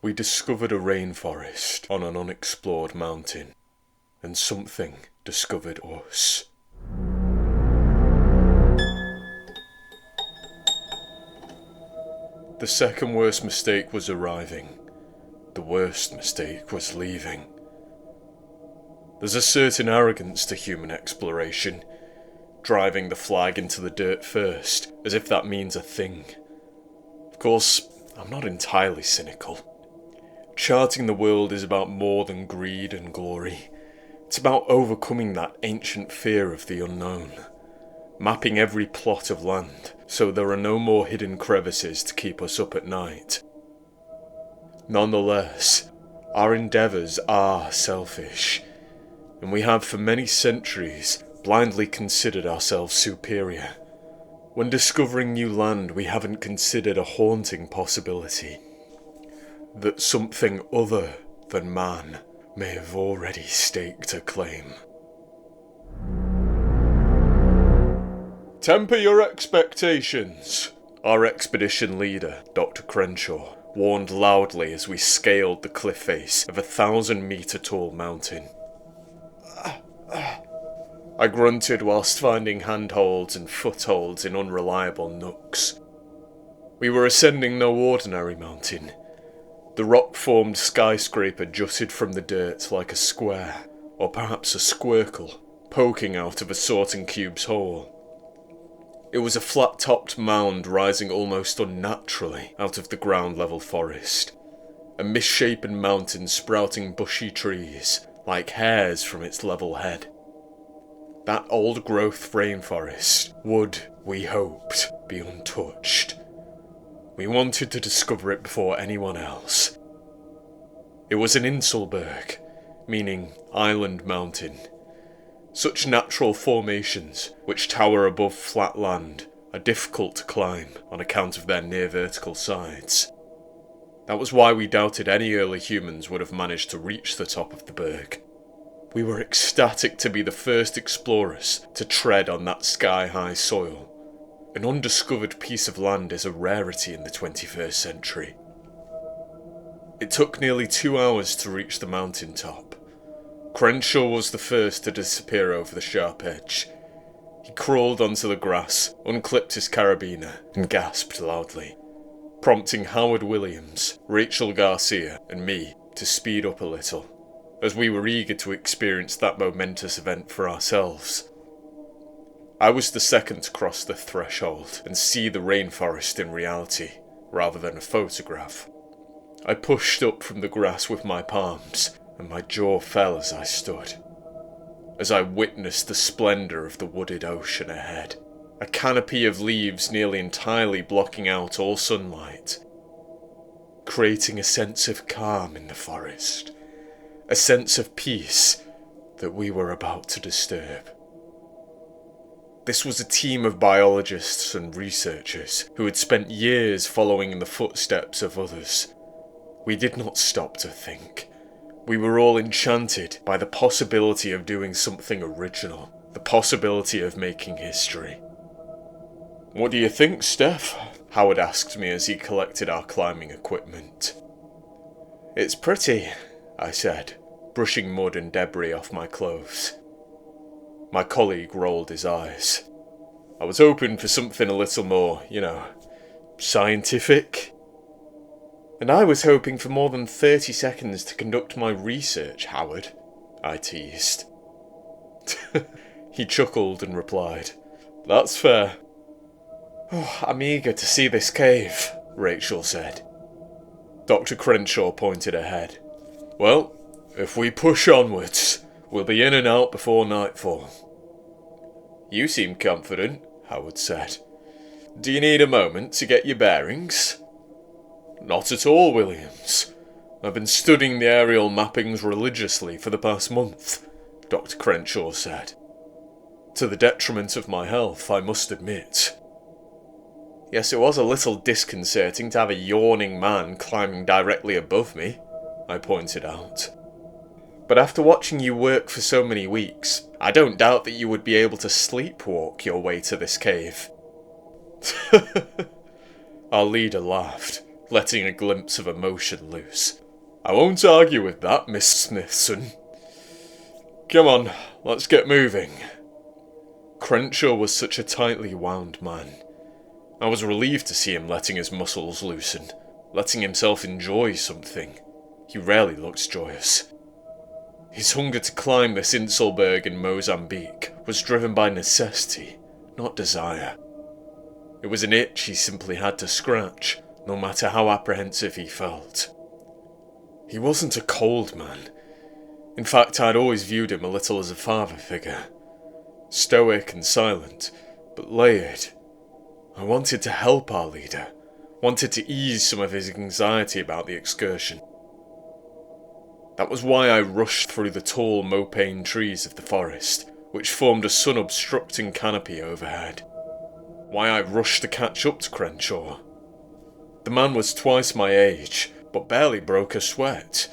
We discovered a rainforest on an unexplored mountain, and something discovered us. The second worst mistake was arriving. The worst mistake was leaving. There's a certain arrogance to human exploration, driving the flag into the dirt first, as if that means a thing. Of course, I'm not entirely cynical. Charting the world is about more than greed and glory. It's about overcoming that ancient fear of the unknown. Mapping every plot of land so there are no more hidden crevices to keep us up at night. Nonetheless, our endeavours are selfish, and we have for many centuries blindly considered ourselves superior. When discovering new land, we haven't considered a haunting possibility. That something other than man may have already staked a claim. Temper your expectations, our expedition leader, Dr. Crenshaw, warned loudly as we scaled the cliff face of a 1,000-metre-tall mountain. I grunted whilst finding handholds and footholds in unreliable nooks. We were ascending no ordinary mountain. The rock-formed skyscraper jutted from the dirt like a square, or perhaps a squircle, poking out of a sorting cube's hole. It was a flat-topped mound rising almost unnaturally out of the ground-level forest, a misshapen mountain sprouting bushy trees, like hairs from its level head. That old-growth rainforest would, we hoped, be untouched. We wanted to discover it before anyone else. It was an Inselberg, meaning island mountain. Such natural formations, which tower above flat land, are difficult to climb on account of their near-vertical sides. That was why we doubted any early humans would have managed to reach the top of the berg. We were ecstatic to be the first explorers to tread on that sky-high soil. An undiscovered piece of land is a rarity in the 21st century. It took nearly 2 hours to reach the mountain top. Crenshaw was the first to disappear over the sharp edge. He crawled onto the grass, unclipped his carabiner, and gasped loudly, prompting Howard Williams, Rachel Garcia, and me to speed up a little, as we were eager to experience that momentous event for ourselves. I was the second to cross the threshold and see the rainforest in reality, rather than a photograph. I pushed up from the grass with my palms, and my jaw fell as I stood, as I witnessed the splendour of the wooded ocean ahead, a canopy of leaves nearly entirely blocking out all sunlight, creating a sense of calm in the forest, a sense of peace that we were about to disturb. This was a team of biologists and researchers who had spent years following in the footsteps of others. We did not stop to think. We were all enchanted by the possibility of doing something original, the possibility of making history. "What do you think, Steph?" Howard asked me as he collected our climbing equipment. "It's pretty," I said, brushing mud and debris off my clothes. My colleague rolled his eyes. "I was hoping for something a little more, scientific." "And I was hoping for more than 30 seconds to conduct my research, Howard," I teased. He chuckled and replied, "That's fair." "Oh, I'm eager to see this cave," Rachel said. Dr. Crenshaw pointed ahead. "Well, if we push onwards, we'll be in and out before nightfall." "You seem confident," Howard said. "Do you need a moment to get your bearings?" "Not at all, Williams. I've been studying the aerial mappings religiously for the past month," Dr. Crenshaw said. "To the detriment of my health, I must admit." "Yes, it was a little disconcerting to have a yawning man climbing directly above me," I pointed out. "But after watching you work for so many weeks, I don't doubt that you would be able to sleepwalk your way to this cave." Our leader laughed, letting a glimpse of emotion loose. "I won't argue with that, Miss Smithson. Come on, let's get moving." Crenshaw was such a tightly wound man. I was relieved to see him letting his muscles loosen, letting himself enjoy something. He rarely looked joyous. His hunger to climb this Inselberg in Mozambique was driven by necessity, not desire. It was an itch he simply had to scratch, no matter how apprehensive he felt. He wasn't a cold man. In fact, I'd always viewed him a little as a father figure. Stoic and silent, but layered. I wanted to help our leader, wanted to ease some of his anxiety about the excursion. That was why I rushed through the tall mopane trees of the forest, which formed a sun-obstructing canopy overhead. Why I rushed to catch up to Crenshaw. The man was twice my age, but barely broke a sweat.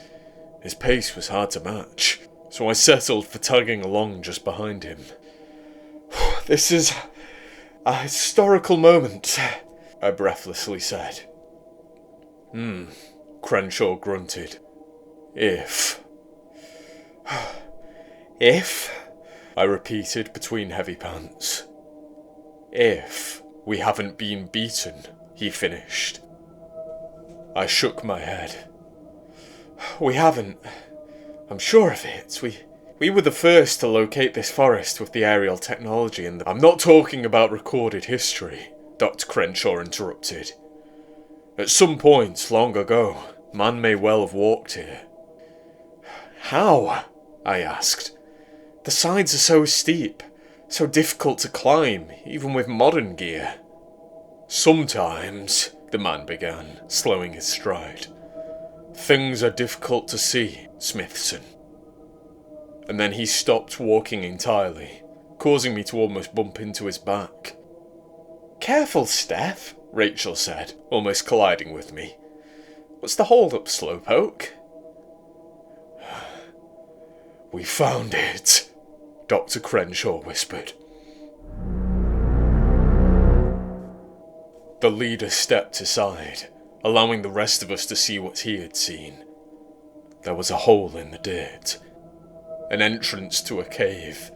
His pace was hard to match, so I settled for tagging along just behind him. "This is a historical moment," I breathlessly said. Crenshaw grunted. If, I repeated between heavy pants. "If we haven't been beaten," he finished. I shook my head. "We haven't. I'm sure of it. We were the first to locate this forest with the aerial technology and "I'm not talking about recorded history," Dr. Crenshaw interrupted. "At some point, long ago, man may well have walked here." "How?" I asked. "The sides are so steep, so difficult to climb, even with modern gear." "Sometimes," the man began, slowing his stride, "things are difficult to see, Smithson." And then he stopped walking entirely, causing me to almost bump into his back. "Careful, Steph," Rachel said, almost colliding with me. "What's the hold-up, Slowpoke?" "We found it," Dr. Crenshaw whispered. The leader stepped aside, allowing the rest of us to see what he had seen. There was a hole in the dirt. An entrance to a cave,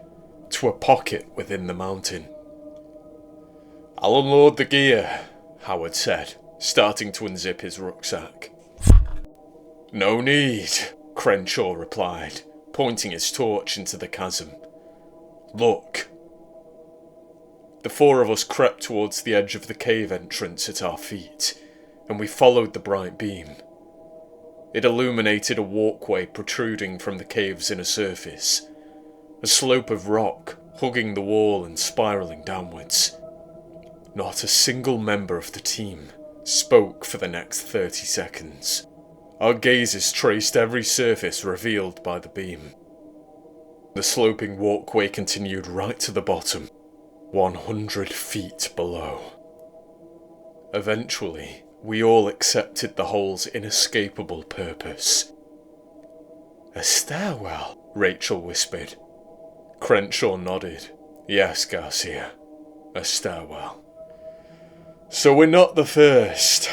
to a pocket within the mountain. "I'll unload the gear," Howard said, starting to unzip his rucksack. "No need," Crenshaw replied, pointing his torch into the chasm. "Look." The four of us crept towards the edge of the cave entrance at our feet, and we followed the bright beam. It illuminated a walkway protruding from the cave's inner surface, a slope of rock hugging the wall and spiralling downwards. Not a single member of the team spoke for the next 30 seconds. Our gazes traced every surface revealed by the beam. The sloping walkway continued right to the bottom, 100 feet below. Eventually, we all accepted the hole's inescapable purpose. "A stairwell," Rachel whispered. Crenshaw nodded. "Yes, Garcia, a stairwell." "So we're not the first,"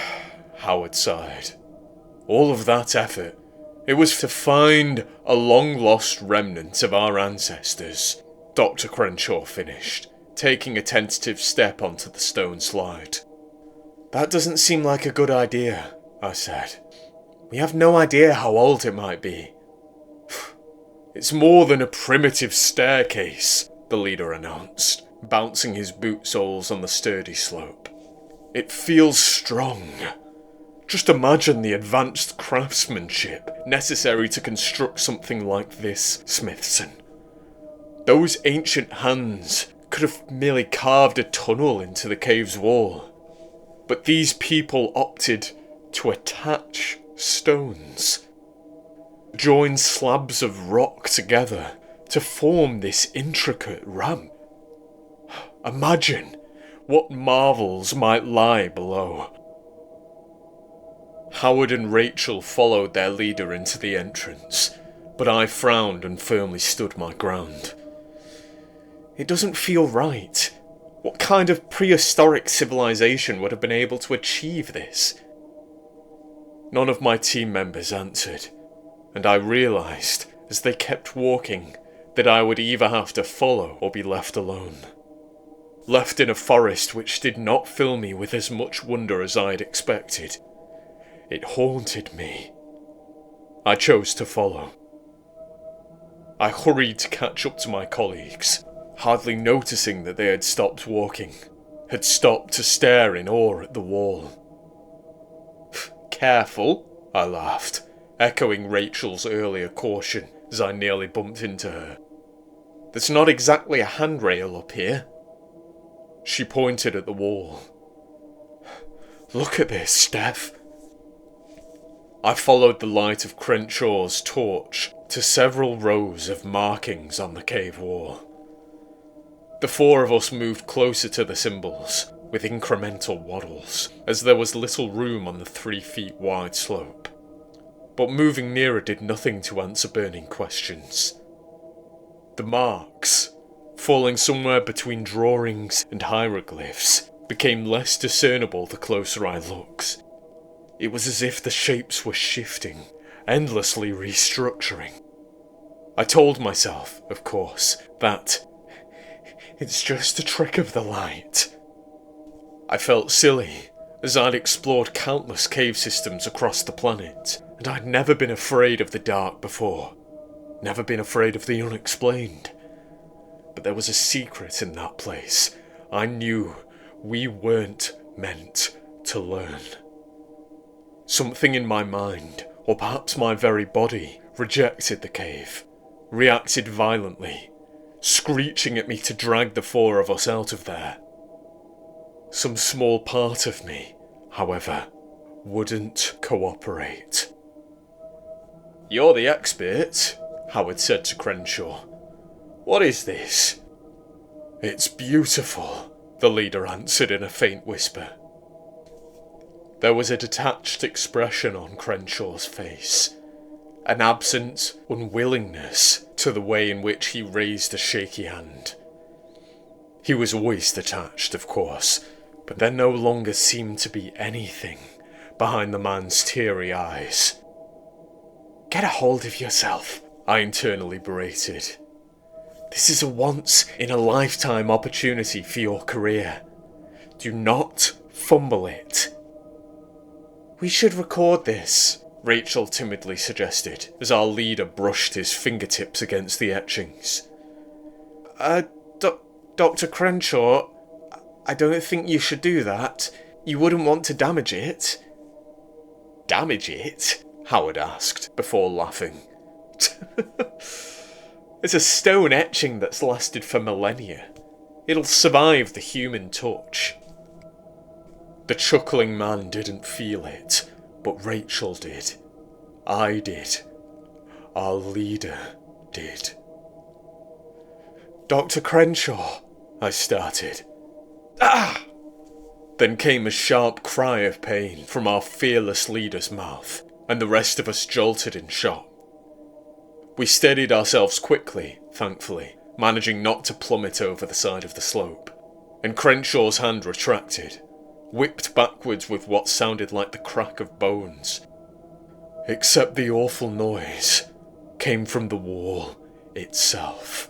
Howard sighed. "All of that effort, it was to find a long-lost remnant of our ancestors," Dr. Crenshaw finished, taking a tentative step onto the stone slide. "That doesn't seem like a good idea," I said. "We have no idea how old it might be." "It's more than a primitive staircase," the leader announced, bouncing his boot soles on the sturdy slope. "It feels strong. Just imagine the advanced craftsmanship necessary to construct something like this, Smithson. Those ancient hands could have merely carved a tunnel into the cave's wall. But these people opted to attach stones, join slabs of rock together to form this intricate ramp. Imagine what marvels might lie below." Howard and Rachel followed their leader into the entrance, but I frowned and firmly stood my ground. "It doesn't feel right. What kind of prehistoric civilization would have been able to achieve this?" None of my team members answered, and I realised, as they kept walking, that I would either have to follow or be left alone. Left in a forest which did not fill me with as much wonder as I had expected. It haunted me. I chose to follow. I hurried to catch up to my colleagues, hardly noticing that they had stopped walking, had stopped to stare in awe at the wall. "Careful," I laughed, echoing Rachel's earlier caution as I nearly bumped into her. "There's not exactly a handrail up here." She pointed at the wall. "Look at this, Steph." I followed the light of Crenshaw's torch to several rows of markings on the cave wall. The four of us moved closer to the symbols, with incremental waddles, as there was little room on the 3 feet wide slope. But moving nearer did nothing to answer burning questions. The marks, falling somewhere between drawings and hieroglyphs, became less discernible the closer I looked. It was as if the shapes were shifting, endlessly restructuring. I told myself, of course, that it's just a trick of the light. I felt silly, as I'd explored countless cave systems across the planet, and I'd never been afraid of the dark before, never been afraid of the unexplained. But there was a secret in that place. I knew we weren't meant to learn. Something in my mind, or perhaps my very body, rejected the cave, reacted violently, screeching at me to drag the four of us out of there. Some small part of me, however, wouldn't cooperate. "You're the expert," Howard said to Crenshaw. "What is this?" "It's beautiful," the leader answered in a faint whisper. There was a detached expression on Crenshaw's face, an absent unwillingness to the way in which he raised a shaky hand. He was always detached, of course, but there no longer seemed to be anything behind the man's teary eyes. "Get a hold of yourself," I internally berated. "This is a once-in-a-lifetime opportunity for your career. Do not fumble it." "We should record this," Rachel timidly suggested, as our leader brushed his fingertips against the etchings. Dr. Crenshaw, I don't think you should do that. You wouldn't want to damage it." "Damage it?" Howard asked, before laughing. "It's a stone etching that's lasted for millennia. It'll survive the human touch." The chuckling man didn't feel it, but Rachel did. I did. Our leader did. "Dr. Crenshaw," I started. "Ah!" Then came a sharp cry of pain from our fearless leader's mouth, and the rest of us jolted in shock. We steadied ourselves quickly, thankfully, managing not to plummet over the side of the slope, and Crenshaw's hand retracted, whipped backwards with what sounded like the crack of bones. Except the awful noise came from the wall itself.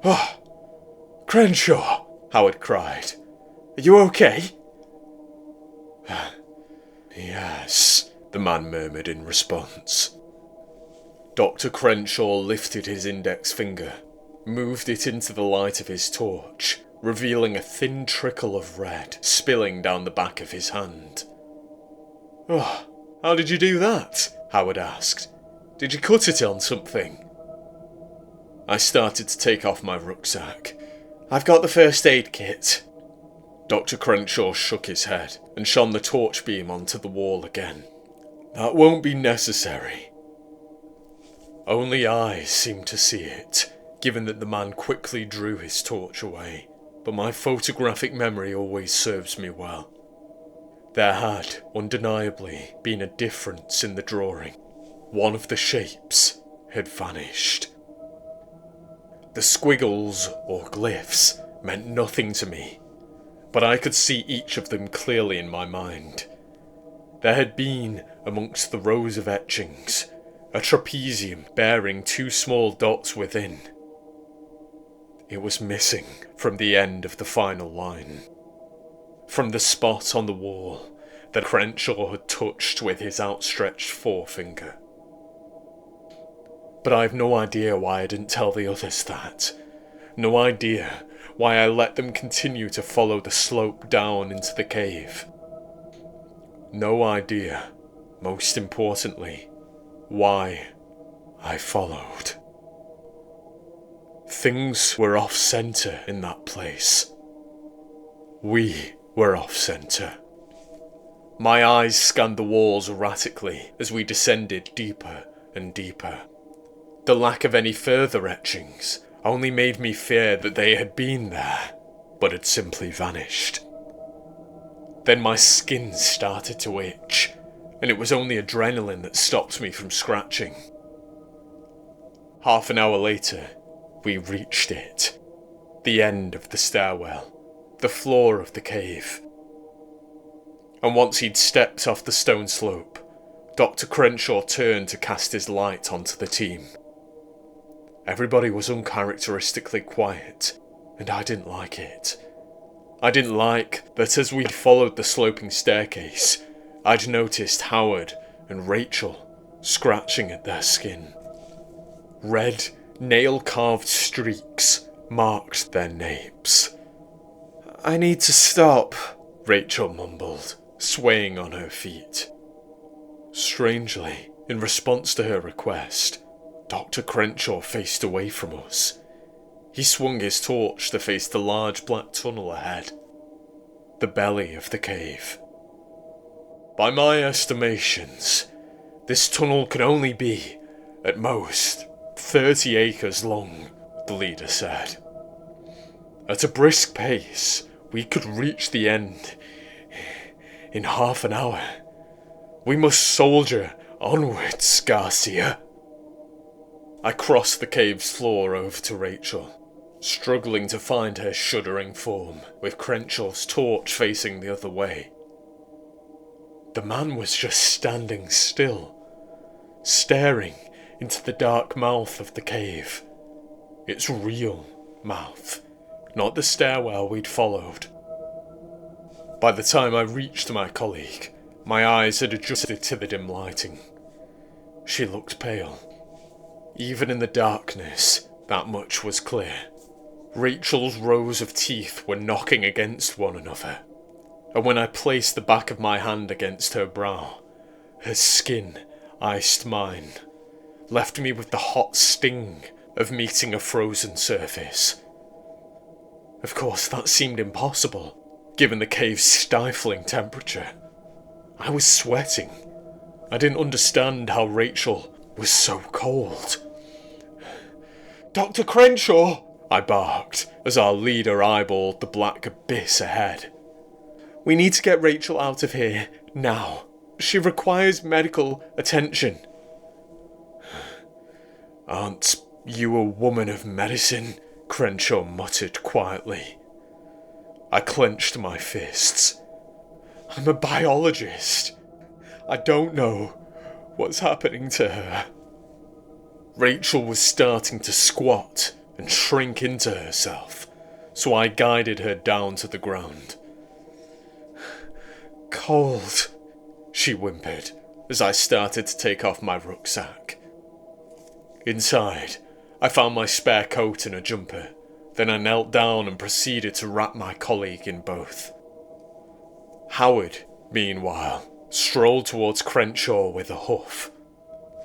"Oh, Crenshaw!" Howard cried. "Are you okay?" "Yes," the man murmured in response. Dr. Crenshaw lifted his index finger, moved it into the light of his torch, revealing a thin trickle of red spilling down the back of his hand. "Oh, how did you do that?" Howard asked. "Did you cut it on something?" I started to take off my rucksack. "I've got the first aid kit." Dr. Crenshaw shook his head and shone the torch beam onto the wall again. "That won't be necessary." Only I seemed to see it, given that the man quickly drew his torch away, but my photographic memory always serves me well. There had, undeniably, been a difference in the drawing. One of the shapes had vanished. The squiggles, or glyphs, meant nothing to me, but I could see each of them clearly in my mind, There had been, amongst the rows of etchings, a trapezium bearing 2 small dots within. It was missing from the end of the final line, from the spot on the wall that Crenshaw had touched with his outstretched forefinger. But I've no idea why I didn't tell the others that. No idea why I let them continue to follow the slope down into the cave. No idea, most importantly, why I followed. Things were off-centre in that place. We were off-centre. My eyes scanned the walls erratically as we descended deeper and deeper. The lack of any further etchings only made me fear that they had been there, but had simply vanished. Then my skin started to itch, and it was only adrenaline that stopped me from scratching. Half an hour later, we reached it. The end of the stairwell, the floor of the cave. And once he'd stepped off the stone slope, Dr. Crenshaw turned to cast his light onto the team. Everybody was uncharacteristically quiet, and I didn't like it. I didn't like that as we'd followed the sloping staircase, I'd noticed Howard and Rachel scratching at their skin. Red, nail-carved streaks marked their napes. "I need to stop," Rachel mumbled, swaying on her feet. Strangely, in response to her request, Dr. Crenshaw faced away from us. He swung his torch to face the large black tunnel ahead, the belly of the cave. By my estimations, this tunnel could only be, at most, 30 acres long, the leader said. At a brisk pace, we could reach the end in half an hour. We must soldier onwards, Garcia. I crossed the cave's floor over to Rachel, struggling to find her shuddering form, with Crenshaw's torch facing the other way. The man was just standing still, staring into the dark mouth of the cave. Its real mouth, not the stairwell we'd followed. By the time I reached my colleague, my eyes had adjusted to the dim lighting. She looked pale. Even in the darkness, that much was clear. Rachel's rows of teeth were knocking against one another, and when I placed the back of my hand against her brow, her skin iced mine, left me with the hot sting of meeting a frozen surface. Of course, that seemed impossible, given the cave's stifling temperature. I was sweating. I didn't understand how Rachel was so cold. "Dr. Crenshaw!" I barked, as our leader eyeballed the black abyss ahead. "We need to get Rachel out of here, now. She requires medical attention." "Aren't you a woman of medicine?" Crenshaw muttered quietly. I clenched my fists. "I'm a biologist. I don't know what's happening to her." Rachel was starting to squat and shrink into herself, so I guided her down to the ground. "Cold," she whimpered as I started to take off my rucksack. Inside, I found my spare coat and a jumper. Then I knelt down and proceeded to wrap my colleague in both. Howard, meanwhile, strolled towards Crenshaw with a huff.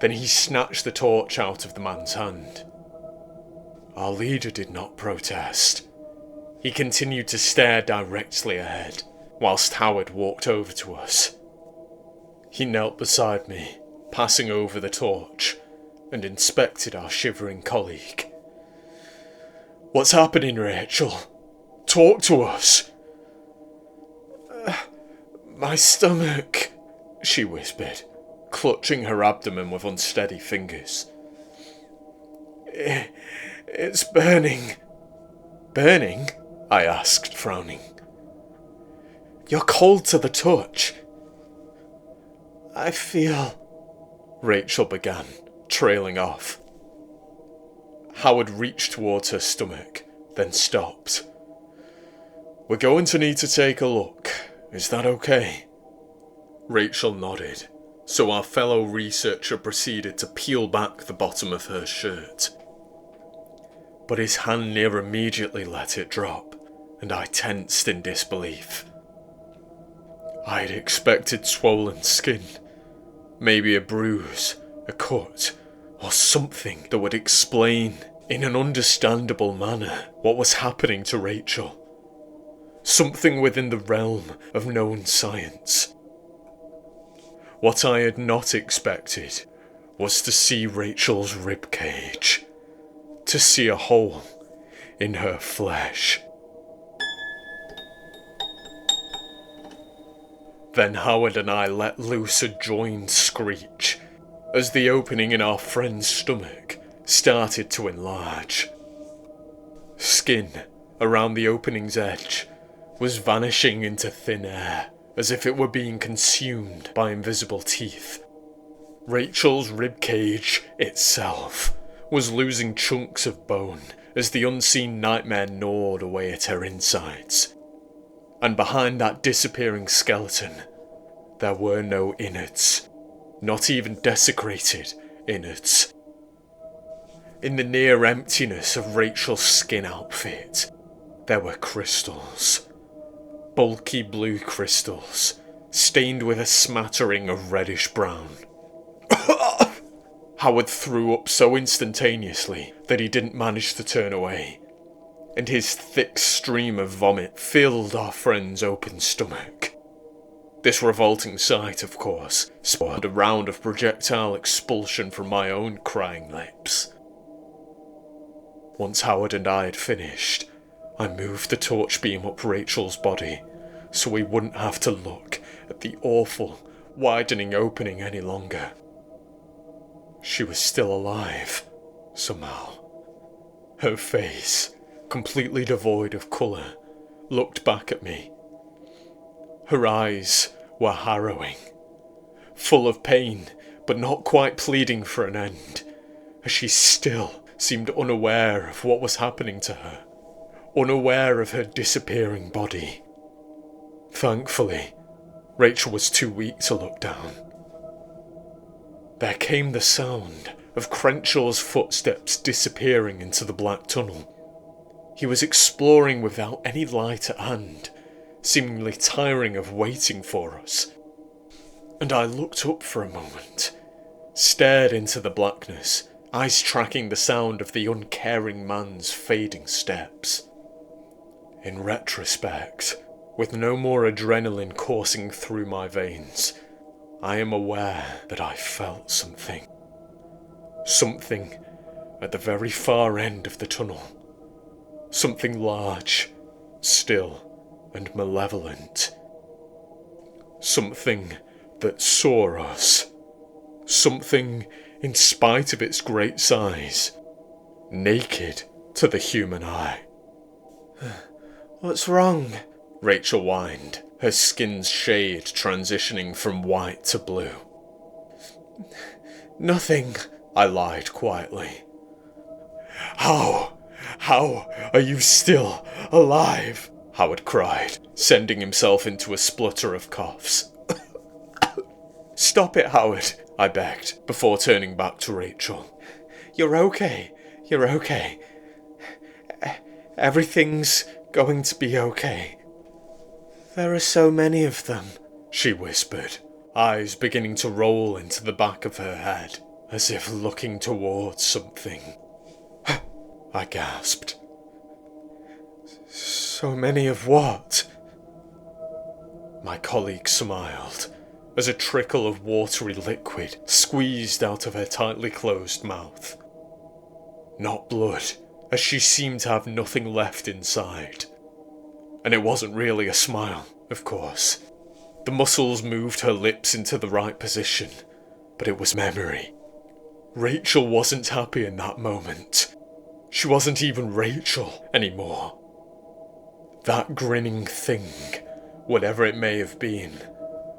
Then he snatched the torch out of the man's hand. Our leader did not protest. He continued to stare directly ahead, whilst Howard walked over to us. He knelt beside me, passing over the torch, and inspected our shivering colleague. "What's happening, Rachel? Talk to us." My stomach," she whispered, clutching her abdomen with unsteady fingers. It's burning." "Burning?" I asked, frowning. "You're cold to the touch." I feel... Rachel began, trailing off. Howard reached towards her stomach, then stopped. We're going to need to take a look. Is that okay? Rachel nodded, so our fellow researcher proceeded to peel back the bottom of her shirt. But his hand near immediately let it drop, and I tensed in disbelief. I'd expected swollen skin, maybe a bruise, a cut, or something that would explain, in an understandable manner, what was happening to Rachel. Something within the realm of known science. What I had not expected was to see Rachel's ribcage, to see a hole in her flesh. Then Howard and I let loose a joined screech as the opening in our friend's stomach started to enlarge. Skin around the opening's edge was vanishing into thin air as if it were being consumed by invisible teeth. Rachel's ribcage itself was losing chunks of bone as the unseen nightmare gnawed away at her insides. And behind that disappearing skeleton, there were no innards, not even desecrated innards. In the near emptiness of Rachel's skin outfit, there were crystals. Bulky blue crystals, stained with a smattering of reddish-brown. Howard threw up so instantaneously that he didn't manage to turn away, and his thick stream of vomit filled our friend's open stomach. This revolting sight, of course, spawned a round of projectile expulsion from my own crying lips. Once Howard and I had finished, I moved the torch beam up Rachel's body so we wouldn't have to look at the awful, widening opening any longer. She was still alive, somehow. Her face, completely devoid of colour, looked back at me. Her eyes were harrowing, full of pain, but not quite pleading for an end, as she still seemed unaware of what was happening to her, unaware of her disappearing body. Thankfully, Rachel was too weak to look down. There came the sound of Crenshaw's footsteps disappearing into the black tunnel. He was exploring without any light at hand, seemingly tiring of waiting for us. And I looked up for a moment, stared into the blackness, eyes tracking the sound of the uncaring man's fading steps. In retrospect, with no more adrenaline coursing through my veins, I am aware that I felt something. Something at the very far end of the tunnel. Something large, still, and malevolent. Something that saw us. Something, in spite of its great size, naked to the human eye. What's wrong? Rachel whined, her skin's shade transitioning from white to blue. Nothing, I lied quietly. How are you still alive? Howard cried, sending himself into a splutter of coughs. Stop it, Howard, I begged, before turning back to Rachel. You're okay. Everything's going to be okay. There are so many of them, she whispered, eyes beginning to roll into the back of her head, as if looking towards something. I gasped. So many of what? My colleague smiled, as a trickle of watery liquid squeezed out of her tightly closed mouth. Not blood, as she seemed to have nothing left inside. And it wasn't really a smile, of course. The muscles moved her lips into the right position, but it was memory. Rachel wasn't happy in that moment. She wasn't even Rachel anymore. That grinning thing, whatever it may have been,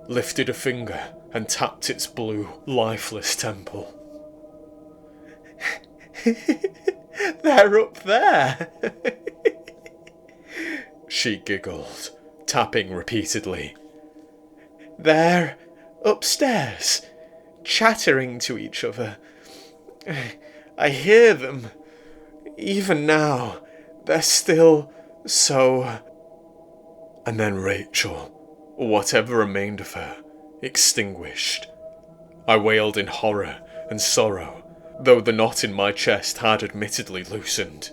lifted a finger and tapped its blue, lifeless temple. They're up there! She giggled, tapping repeatedly. They're upstairs, chattering to each other. I hear them. Even now, they're still so... And then Rachel, or whatever remained of her, extinguished. I wailed in horror and sorrow, though the knot in my chest had admittedly loosened.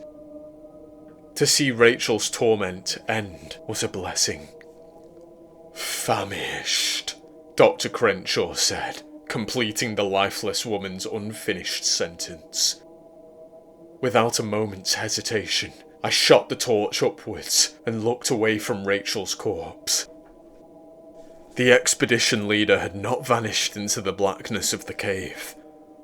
To see Rachel's torment end was a blessing. Famished, Dr. Crenshaw said, completing the lifeless woman's unfinished sentence. Without a moment's hesitation, I shot the torch upwards and looked away from Rachel's corpse. The expedition leader had not vanished into the blackness of the cave,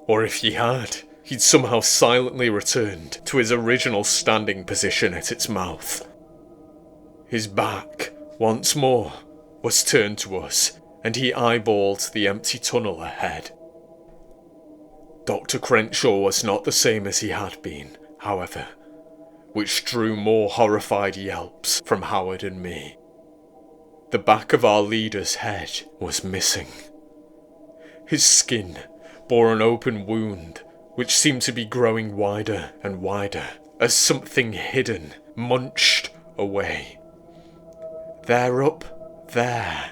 or if he had, he'd somehow silently returned to his original standing position at its mouth. His back, once more, was turned to us, and he eyeballed the empty tunnel ahead. Dr. Crenshaw was not the same as he had been, however, which drew more horrified yelps from Howard and me. The back of our leader's head was missing. His skin bore an open wound, which seemed to be growing wider and wider, as something hidden munched away. "They're up there,"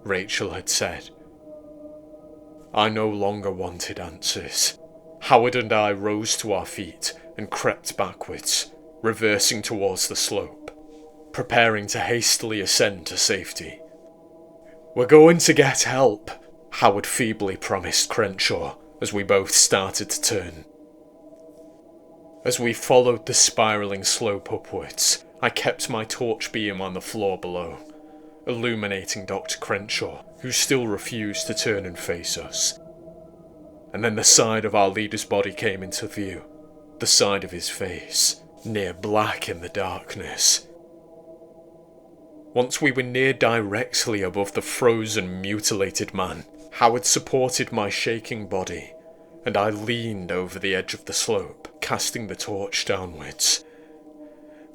Rachel had said. I no longer wanted answers. Howard and I rose to our feet and crept backwards, reversing towards the slope, preparing to hastily ascend to safety. "We're going to get help," Howard feebly promised Crenshaw as we both started to turn. As we followed the spiralling slope upwards, I kept my torch beam on the floor below, illuminating Dr. Crenshaw, who still refused to turn and face us. And then the side of our leader's body came into view, the side of his face, near black in the darkness. Once we were near directly above the frozen, mutilated man, Howard supported my shaking body, and I leaned over the edge of the slope, casting the torch downwards.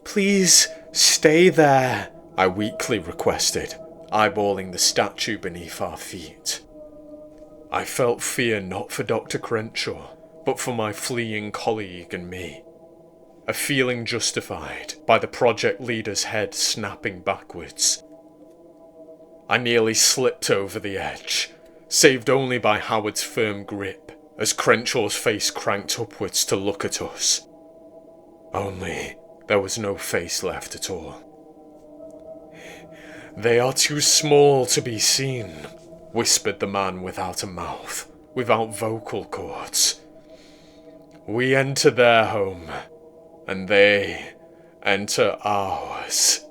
"Please stay there," I weakly requested, eyeballing the statue beneath our feet. I felt fear not for Dr. Crenshaw, but for my fleeing colleague and me. A feeling justified by the project leader's head snapping backwards. I nearly slipped over the edge, saved only by Howard's firm grip as Crenshaw's face cranked upwards to look at us. Only there was no face left at all. "They are too small to be seen," whispered the man without a mouth, without vocal cords. "We enter their home, and they enter ours."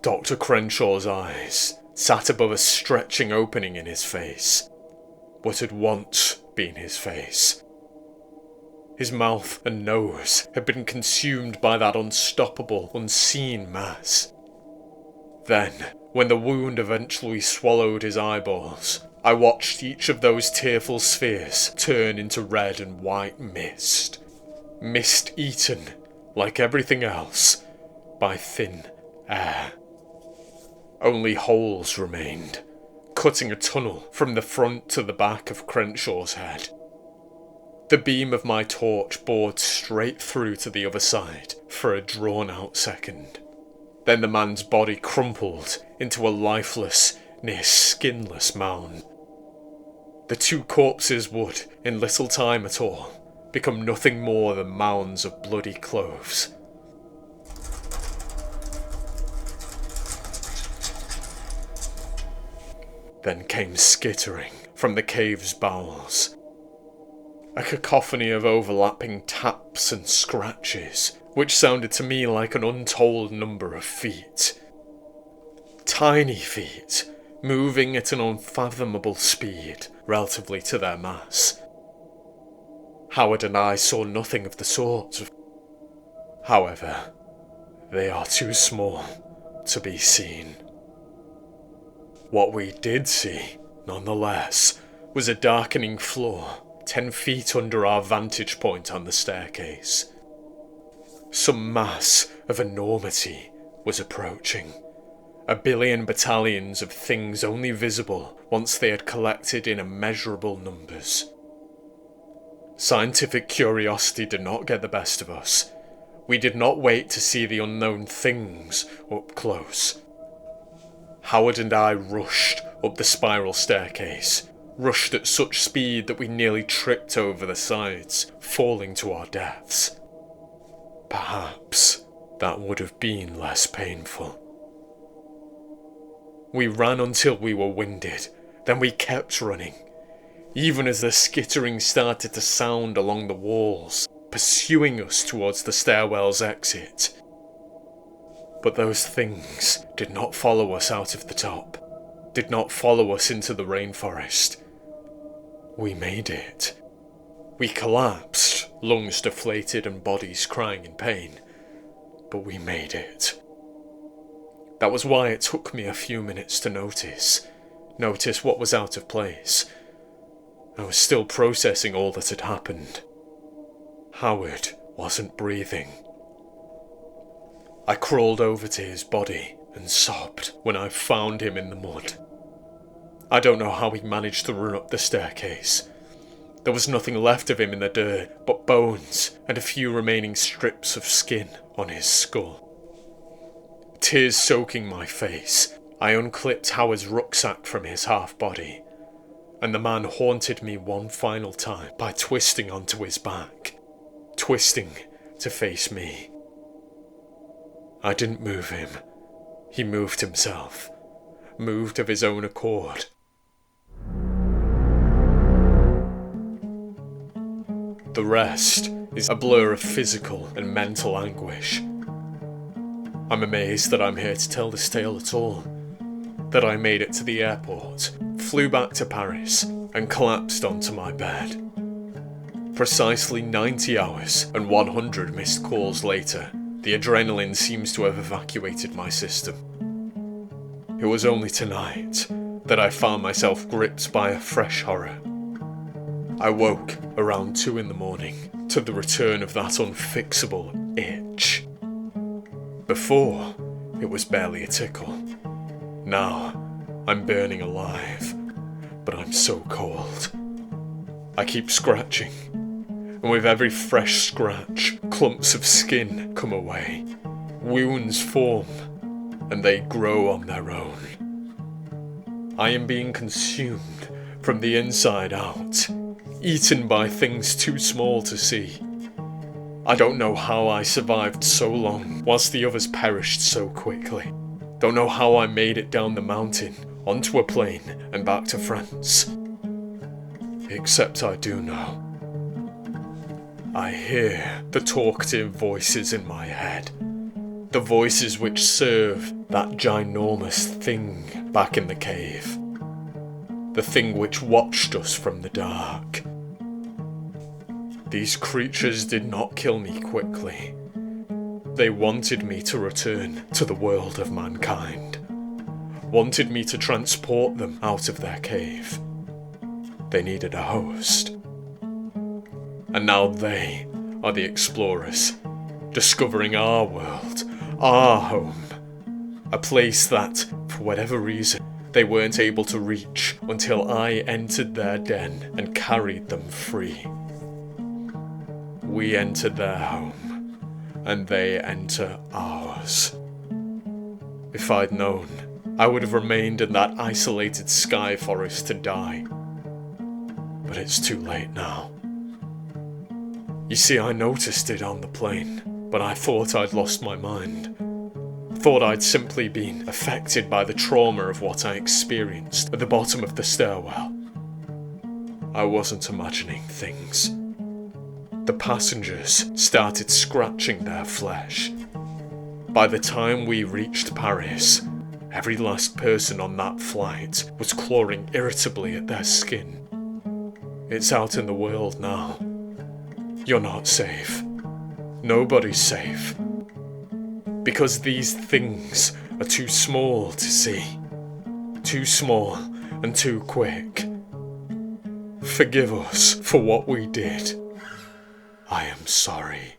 Dr. Crenshaw's eyes sat above a stretching opening in his face, what had once been his face. His mouth and nose had been consumed by that unstoppable, unseen mass. Then, when the wound eventually swallowed his eyeballs, I watched each of those tearful spheres turn into red and white mist. Mist eaten, like everything else, by thin air. Only holes remained, cutting a tunnel from the front to the back of Crenshaw's head. The beam of my torch bored straight through to the other side for a drawn-out second. Then the man's body crumpled into a lifeless, near skinless mound. The two corpses would, in little time at all, become nothing more than mounds of bloody clothes. Then came skittering from the cave's bowels. A cacophony of overlapping taps and scratches, which sounded to me like an untold number of feet. Tiny feet, moving at an unfathomable speed relatively to their mass. Howard and I saw nothing of the sort. However, they are too small to be seen. What we did see, nonetheless, was a darkening floor 10 feet under our vantage point on the staircase. Some mass of enormity was approaching. A billion battalions of things only visible once they had collected in immeasurable numbers. Scientific curiosity did not get the best of us. We did not wait to see the unknown things up close. Howard and I rushed up the spiral staircase, rushed at such speed that we nearly tripped over the sides, falling to our deaths. Perhaps that would have been less painful. We ran until we were winded, then we kept running, even as the skittering started to sound along the walls, pursuing us towards the stairwell's exit. But those things did not follow us out of the top, did not follow us into the rainforest. We made it. We collapsed, lungs deflated and bodies crying in pain, but we made it. That was why it took me a few minutes to notice what was out of place. I was still processing all that had happened. Howard wasn't breathing. I crawled over to his body and sobbed when I found him in the mud. I don't know how he managed to run up the staircase. There was nothing left of him in the dirt but bones and a few remaining strips of skin on his skull. Tears soaking my face, I unclipped Howard's rucksack from his half-body, and the man haunted me one final time by twisting onto his back, twisting to face me. I didn't move him. He moved himself, moved of his own accord. The rest is a blur of physical and mental anguish. I'm amazed that I'm here to tell this tale at all, that I made it to the airport, flew back to Paris, and collapsed onto my bed. Precisely 90 hours and 100 missed calls later, the adrenaline seems to have evacuated my system. It was only tonight that I found myself gripped by a fresh horror. I woke around 2 a.m. to the return of that unfixable itch. Before, it was barely a tickle. Now, I'm burning alive, but I'm so cold. I keep scratching, and with every fresh scratch, clumps of skin come away. Wounds form, and they grow on their own. I am being consumed from the inside out, eaten by things too small to see. I don't know how I survived so long whilst the others perished so quickly. Don't know how I made it down the mountain, onto a plane and back to France. Except I do know. I hear the talkative voices in my head. The voices which serve that ginormous thing back in the cave. The thing which watched us from the dark. These creatures did not kill me quickly. They wanted me to return to the world of mankind. Wanted me to transport them out of their cave. They needed a host. And now they are the explorers, discovering our world, our home. A place that, for whatever reason, they weren't able to reach until I entered their den and carried them free. We enter their home, and they enter ours. If I'd known, I would have remained in that isolated sky forest to die. But it's too late now. You see, I noticed it on the plane, but I thought I'd lost my mind. Thought I'd simply been affected by the trauma of what I experienced at the bottom of the stairwell. I wasn't imagining things. The passengers started scratching their flesh. By the time we reached Paris, every last person on that flight was clawing irritably at their skin. It's out in the world now. You're not safe. Nobody's safe. Because these things are too small to see. Too small and too quick. Forgive us for what we did. I am sorry.